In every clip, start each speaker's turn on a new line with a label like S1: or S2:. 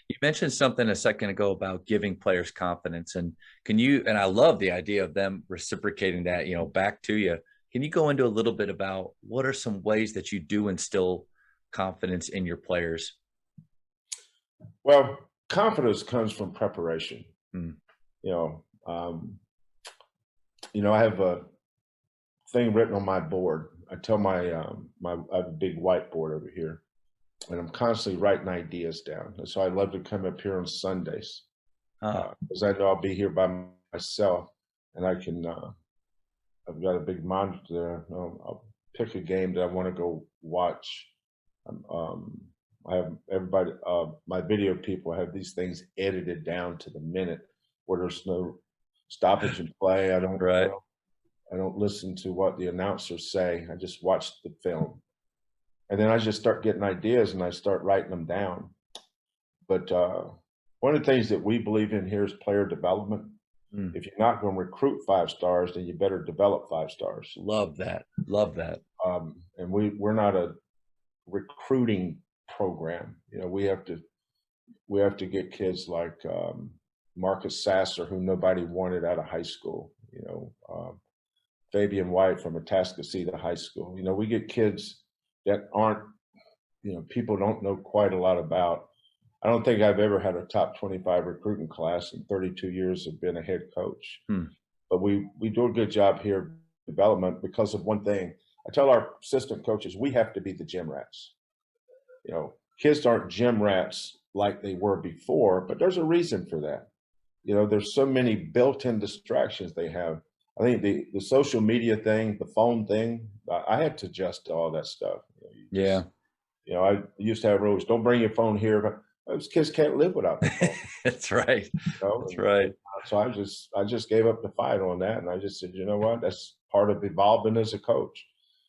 S1: You mentioned something a second ago about giving players confidence, and can you? And I love the idea of them reciprocating that, back to you. Can you go into a little bit about what are some ways that you do instill confidence in your players?
S2: Well, confidence comes from preparation.
S1: Mm.
S2: You know, um, I have a thing written on my board. I tell I have a big whiteboard over here, and I'm constantly writing ideas down. And so I love to come up here on Sundays
S1: Ah,
S2: because I know I'll be here by myself, and I can. I've got a big monitor there. I'll pick a game that I want to go watch. Um, I have everybody, my video people have these things edited down to the minute where there's no stoppage and play.
S1: right.
S2: I don't listen to what the announcers say. I just watch the film, and then I just start getting ideas and I start writing them down. But one of the things that we believe in here is player development.
S1: Mm.
S2: If you're not going to recruit 5 stars, then you better develop 5 stars.
S1: Love that. Love that.
S2: And we're not a recruiting program. We have to get kids like Marcus Sasser, who nobody wanted out of high school. Fabian White from Atascocita High School. We get kids that aren't, people don't know quite a lot about. I don't think I've ever had a top 25 recruiting class in 32 years of being a head coach.
S1: Hmm.
S2: But we do a good job here of development because of one thing. I tell our assistant coaches, we have to be the gym rats. Kids aren't gym rats like they were before, but there's a reason for that. There's so many built-in distractions they have. I think the social media thing, the phone thing, I had to adjust to all that stuff.
S1: Yeah.
S2: I used to have rules, don't bring your phone here, but those kids can't live without the phone.
S1: That's right. That's right.
S2: So I just gave up the fight on that, and I just said, you know what, that's part of evolving as a coach.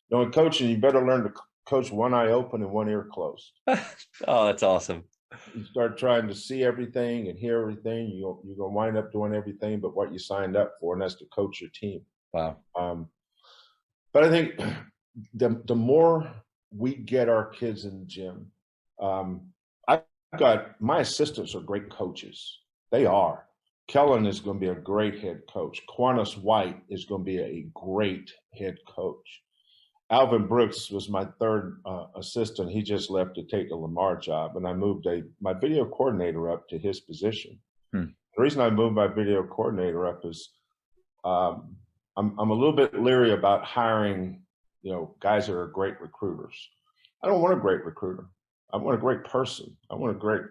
S2: In coaching, you better learn to coach one eye open and one ear closed.
S1: Oh, that's awesome.
S2: You start trying to see everything and hear everything, you're gonna wind up doing everything but what you signed up for, and that's to coach your team.
S1: Wow.
S2: But I think the more we get our kids in the gym, I've got my assistants are great coaches. They are. Kellen is going to be a great head coach. Quantus White is going to be a great head coach. Alvin Brooks was my third assistant. He just left to take the Lamar job, and I moved my video coordinator up to his position.
S1: Hmm.
S2: The reason I moved my video coordinator up is I'm a little bit leery about hiring, guys that are great recruiters. I don't want a great recruiter. I want a great person. I want a great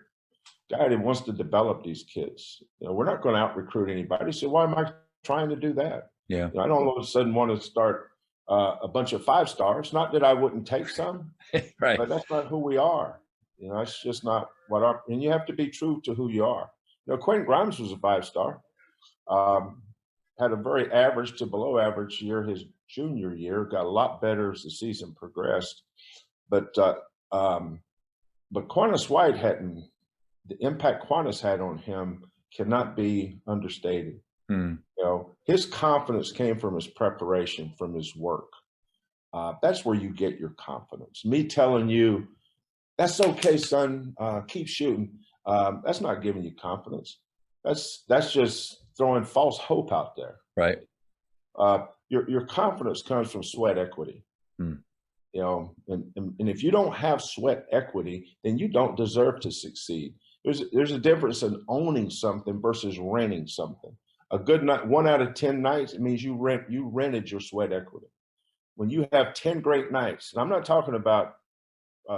S2: guy that wants to develop these kids. We're not going to out recruit anybody. So why am I trying to do that?
S1: Yeah.
S2: I don't all of a sudden want to start a bunch of 5 stars. Not that I wouldn't take some,
S1: Right.
S2: but that's not who we are. It's just not and you have to be true to who you are. Quentin Grimes was a 5-star. Had a very average to below average year his junior year, got a lot better as the season progressed. But Quantus White the impact Quantus had on him cannot be understated.
S1: Hmm.
S2: His confidence came from his preparation, from his work. That's where you get your confidence. Me telling you, that's okay, son, keep shooting. That's not giving you confidence. That's just throwing false hope out there.
S1: Right.
S2: Your confidence comes from sweat equity.
S1: Hmm.
S2: And if you don't have sweat equity, then you don't deserve to succeed. There's a difference in owning something versus renting something. A good night, 1 out of 10 nights, it means you rented your sweat equity. When you have 10 great nights, and I'm not talking about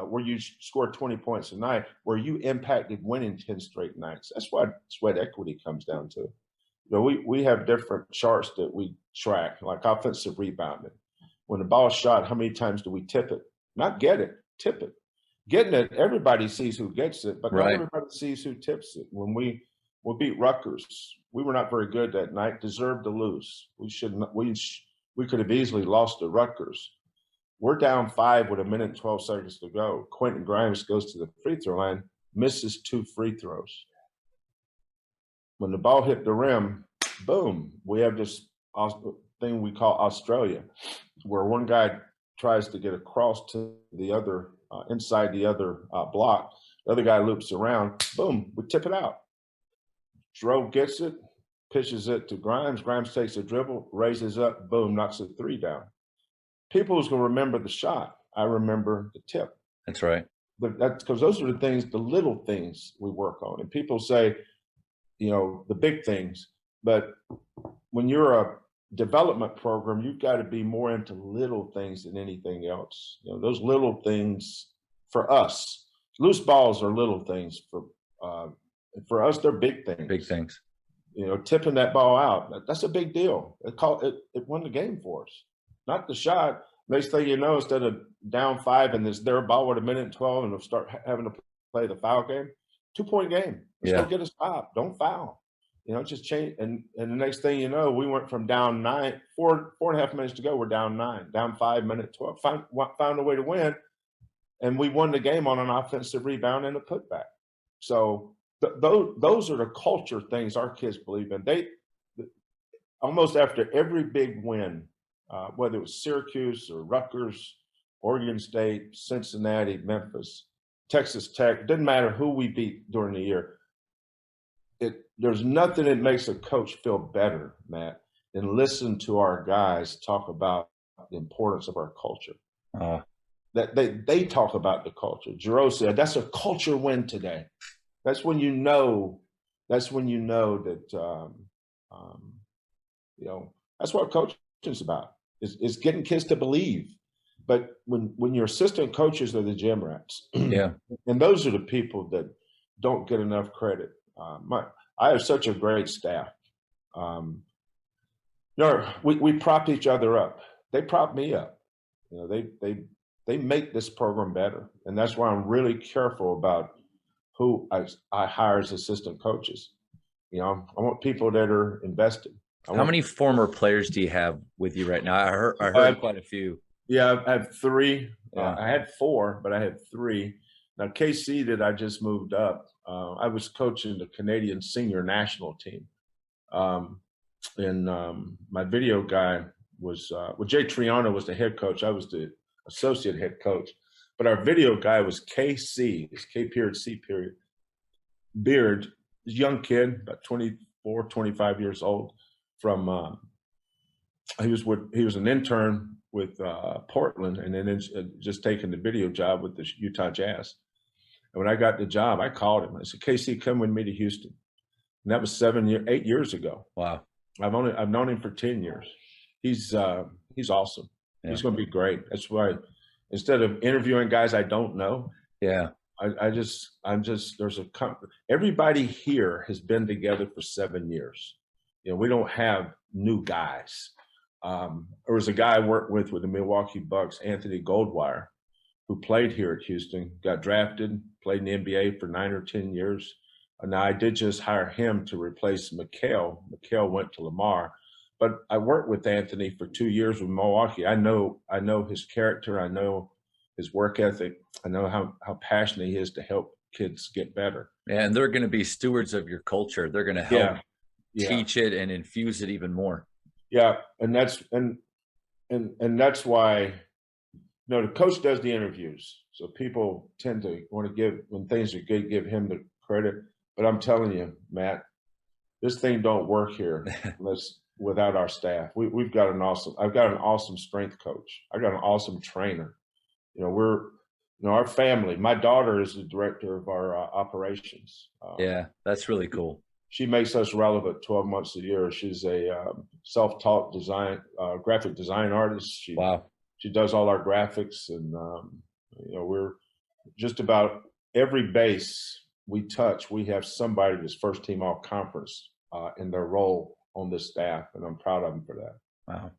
S2: where you scored 20 points a night, where you impacted winning 10 straight nights. That's what sweat equity comes down to. We have different charts that we track, like offensive rebounding. When the ball's shot, how many times do we tip it? Not get it, tip it. Getting it, everybody sees who gets it, but not everybody sees who tips it. When we beat Rutgers, we were not very good that night, deserved to lose. We could have easily lost to Rutgers. We're down 5 with 1 minute and 12 seconds to go. Quentin Grimes goes to the free throw line, misses 2 free throws. When the ball hit the rim, boom, we have this thing we call Australia, where one guy tries to get across to the other, inside the other block. The other guy loops around, boom, we tip it out. Jerome gets it, pitches it to Grimes. Grimes takes a dribble, raises up, boom, knocks a three down. People's going to remember the shot. I remember the tip.
S1: That's right.
S2: That's because those are the things, the little things we work on. And people say, you know, the big things. But when you're a development program, you've got to be more into little things than anything else. You know, those little things for us, loose balls are little things. For us, they're big things.
S1: Big things.
S2: You know, tipping that ball out, that's a big deal. It won the game for us. Not the shot. Next thing you know, instead of down 5 and it's their ball with 1:12 and they'll start having to play the foul game, 2-point game. Let's go get a stop. Don't foul. You know, just change. And the next thing you know, we went from down 9, 4.5 minutes to go, we're down 9, down 5, 1:12, found a way to win. And we won the game on an offensive rebound and a putback. So those are the culture things our kids believe in. They almost after every big win, whether it was Syracuse or Rutgers, Oregon State, Cincinnati, Memphis, Texas Tech, didn't matter who we beat during the year. There's nothing that makes a coach feel better, Matt, than listen to our guys talk about the importance of our culture. That they talk about the culture. Giroux said, that's a culture win today. That's when you know that, you know, that's what coaching is about, is getting kids to believe. But when your assistant coaches are the gym rats,
S1: yeah,
S2: and those are the people that don't get enough credit. I have such a great staff. No, we prop each other up. They prop me up. You know, they make this program better, and that's why I'm really careful about who I hire as assistant coaches. You know, I want people that are invested.
S1: How many former players do you have with you right now? I heard quite a few.
S2: Yeah, I have 3.
S1: Yeah.
S2: I had 4, but I had 3. Now, KC that I just moved up, I was coaching the Canadian senior national team. My video guy was, Jay Triano was the head coach. I was the associate head coach. But our video guy was KC, it's K period, C period. Beard, young kid, about 24, 25 years old. From he was an intern with Portland, and then just taking the video job with the Utah Jazz. And when I got the job, I called him. I said, "KC, come with me to Houston." And that was 8 years ago.
S1: Wow.
S2: I've known him for 10 years. He's awesome. Yeah. He's going to be great. That's why instead of interviewing guys I don't know,
S1: yeah,
S2: everybody here has been together for 7 years. You know, we don't have new guys. There was a guy I worked with the Milwaukee Bucks, Anthony Goldwire, who played here at Houston, got drafted, played in the NBA for 9 or 10 years. Now, I did just hire him to replace McHale. McHale went to Lamar. But I worked with Anthony for 2 years with Milwaukee. I know his character. I know his work ethic. I know how passionate he is to help kids get better.
S1: Yeah, and they're going to be stewards of your culture. They're going to help teach it and infuse it even more. Yeah, and that's why, you know, the coach does the interviews. So people tend to want to give, when things are good, give him the credit. But I'm telling you, Matt, this thing don't work here without our staff. I've got an awesome strength coach. I got an awesome trainer. You know, our family, my daughter is the director of our operations. Yeah, that's really cool. She makes us relevant 12 months a year. She's a self-taught graphic design artist. She does all our graphics, and you know, we're just about every base we touch, we have somebody that's first team all conference in their role on this staff, and I'm proud of them for that. Wow.